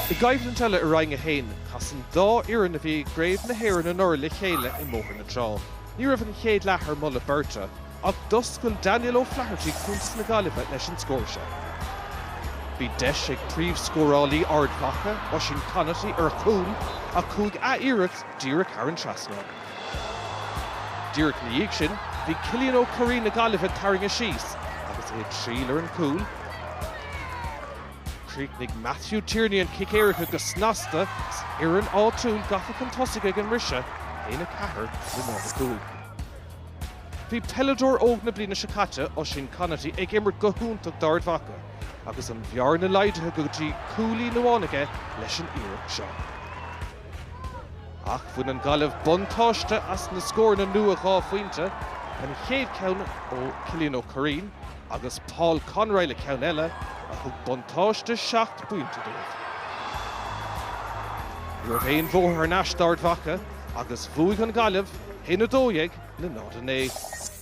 I Gaillimh-1-12 Roinn a hain, chas an dá iarrainn a bhí gréibh na hÉireann an uair le chéile I móthar na trán. Ní raibh an chéad lethar mulla Babhta, ach doscail Daniel O'Flaherty cúntas na Gaillimhe leis an scóirse. Bhí deis ag príomhscórálaí ard Mhacha ó sin Connachtí ar cúl a cúg a iirecht díreach ar an trasna. Díreach na dhéag sin, bhí Cillian Ó na Gaillimhe carrying a síos, agus é trílar an cúl. Creeknig Matthew Tierney and Kickéirich agus Snasta, Iran áitiúil gafa an tosaigh an Risha, éna cahar le mála cúl. Bhí Pelador óg na blina Shacata ó sin Connachtí ag immert go húntaach d'Ard Mhacha, agus an bhear na leideithe go dtí cúlaí na bhánaige leis an iireach seo. Ach bhain an Gaillimh buntáiste as na scóir na nua Buaicphointí, an chéad ceann ó Cillian Ó agus Paul Conroy le ceann eile, a thug buntáiste 7 buinte dóibh. Nuair bhéon bhóthar an aisteart Mhacha, agus bhuaigh an Gaillimh, héna dóigh le nád a 9.